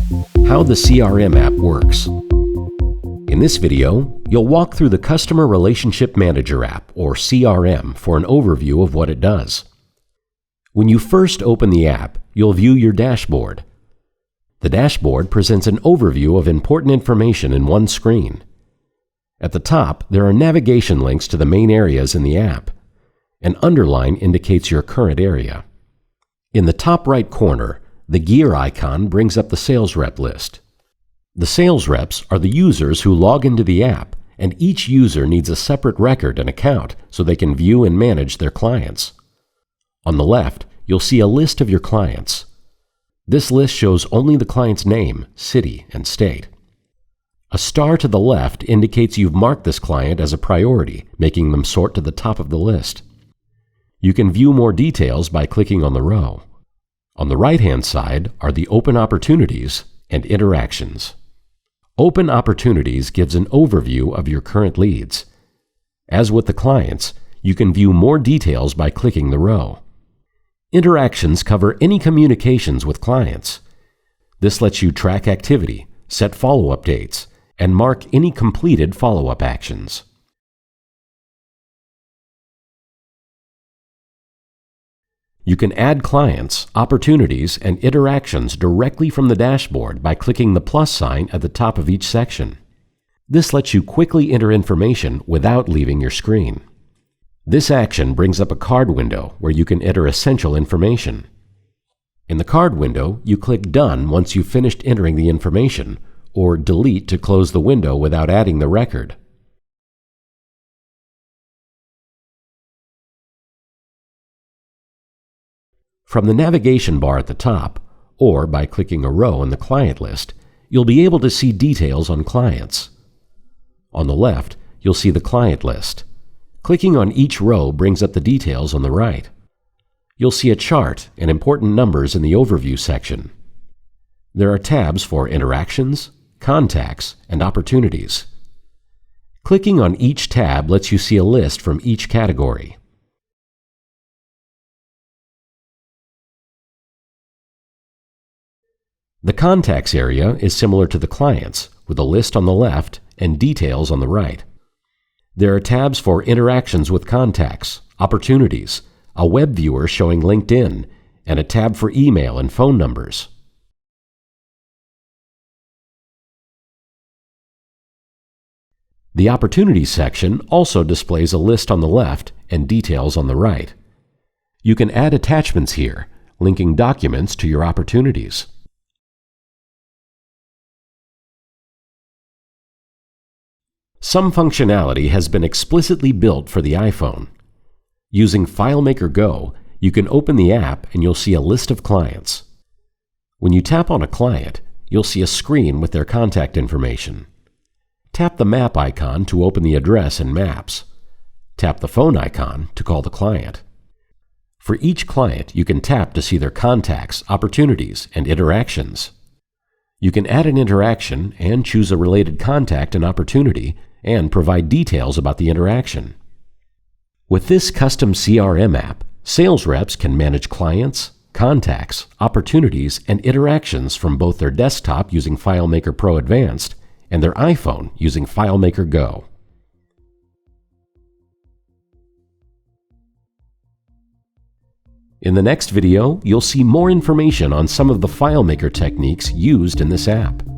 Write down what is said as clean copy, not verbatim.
How the CRM app works. In this video, you'll walk through the Customer Relationship Manager app, or CRM, for an overview of what it does. When you first open the app, you'll view your dashboard. The dashboard presents an overview of important information in one screen. At the top, there are navigation links to the main areas in the app. An underline indicates your current area. In the top right corner, the gear icon brings up the sales rep list. The sales reps are the users who log into the app, and each user needs a separate record and account so they can view and manage their clients. On the left, you'll see a list of your clients. This list shows only the client's name, city, and state. A star to the left indicates you've marked this client as a priority, making them sort to the top of the list. You can view more details by clicking on the row. On the right-hand side are the open opportunities and interactions. Open opportunities gives an overview of your current leads. As with the clients, you can view more details by clicking the row. Interactions cover any communications with clients. This lets you track activity, set follow-up dates, and mark any completed follow-up actions. You can add clients, opportunities, and interactions directly from the dashboard by clicking the plus sign at the top of each section. This lets you quickly enter information without leaving your screen. This action brings up a card window where you can enter essential information. In the card window, you click Done once you've finished entering the information, or Delete to close the window without adding the record. From the navigation bar at the top, or by clicking a row in the client list, you'll be able to see details on clients. On the left, you'll see the client list. Clicking on each row brings up the details on the right. You'll see a chart and important numbers in the overview section. There are tabs for interactions, contacts, and opportunities. Clicking on each tab lets you see a list from each category. The contacts area is similar to the clients, with a list on the left and details on the right. There are tabs for interactions with contacts, opportunities, a web viewer showing LinkedIn, and a tab for email and phone numbers. The Opportunities section also displays a list on the left and details on the right. You can add attachments here, linking documents to your opportunities. Some functionality has been explicitly built for the iPhone. Using FileMaker Go, you can open the app and you'll see a list of clients. When you tap on a client, you'll see a screen with their contact information. Tap the map icon to open the address in Maps. Tap the phone icon to call the client. For each client, you can tap to see their contacts, opportunities, and interactions. You can add an interaction and choose a related contact and opportunity and provide details about the interaction. With this custom CRM app, sales reps can manage clients, contacts, opportunities, and interactions from both their desktop using FileMaker Pro Advanced and their iPhone using FileMaker Go. In the next video, you'll see more information on some of the FileMaker techniques used in this app.